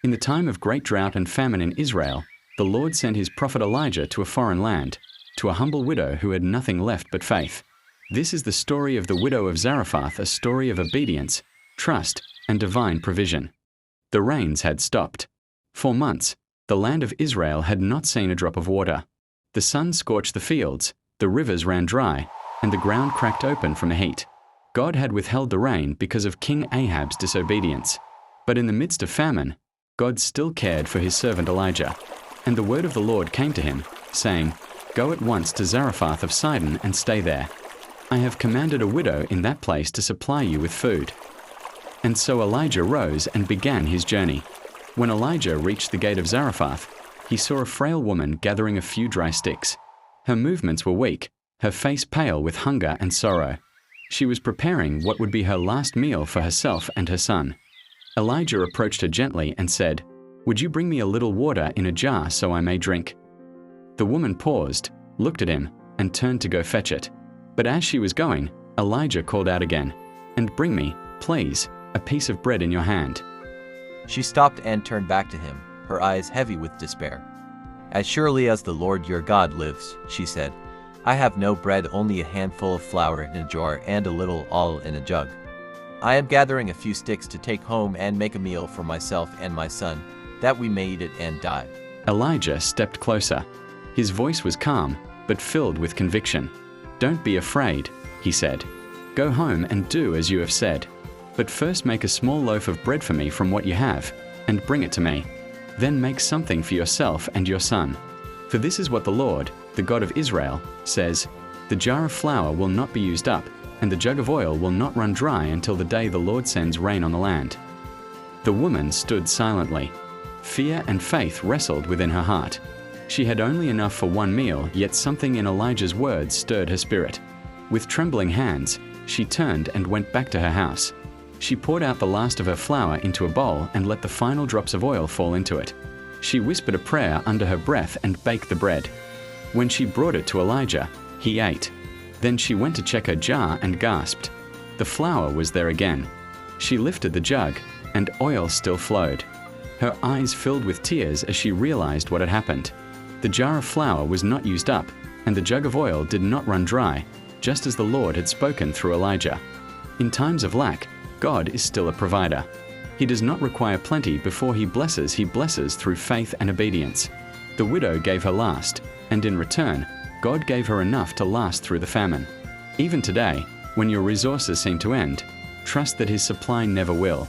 In the time of great drought and famine in Israel, the Lord sent his prophet Elijah to a foreign land, to a humble widow who had nothing left but faith. This is the story of the widow of Zarephath, a story of obedience, trust, and divine provision. The rains had stopped. For months, the land of Israel had not seen a drop of water. The sun scorched the fields, the rivers ran dry, and the ground cracked open from the heat. God had withheld the rain because of King Ahab's disobedience. But in the midst of famine, God still cared for his servant Elijah. And the word of the Lord came to him, saying, "Go at once to Zarephath of Sidon and stay there. I have commanded a widow in that place to supply you with food." And so Elijah rose and began his journey. When Elijah reached the gate of Zarephath, he saw a frail woman gathering a few dry sticks. Her movements were weak, her face pale with hunger and sorrow. She was preparing what would be her last meal for herself and her son. Elijah approached her gently and said, "Would you bring me a little water in a jar so I may drink?" The woman paused, looked at him, and turned to go fetch it. But as she was going, Elijah called out again, "And bring me, please, a piece of bread in your hand." She stopped and turned back to him, her eyes heavy with despair. "As surely as the Lord your God lives," she said, "I have no bread, only a handful of flour in a jar and a little oil in a jug. I am gathering a few sticks to take home and make a meal for myself and my son, that we may eat it and die." Elijah stepped closer. His voice was calm, but filled with conviction. "Don't be afraid," he said. "Go home and do as you have said. But first make a small loaf of bread for me from what you have, and bring it to me. Then make something for yourself and your son. For this is what the Lord, the God of Israel, says, the jar of flour will not be used up, and the jug of oil will not run dry until the day the Lord sends rain on the land." The woman stood silently. Fear and faith wrestled within her heart. She had only enough for one meal, yet something in Elijah's words stirred her spirit. With trembling hands, she turned and went back to her house. She poured out the last of her flour into a bowl and let the final drops of oil fall into it. She whispered a prayer under her breath and baked the bread. When she brought it to Elijah, he ate. Then she went to check her jar and gasped. The flour was there again. She lifted the jug, and oil still flowed. Her eyes filled with tears as she realized what had happened. The jar of flour was not used up, and the jug of oil did not run dry, just as the Lord had spoken through Elijah. In times of lack, God is still a provider. He does not require plenty before he blesses through faith and obedience. The widow gave her last, and in return, God gave her enough to last through the famine. Even today, when your resources seem to end, trust that his supply never will.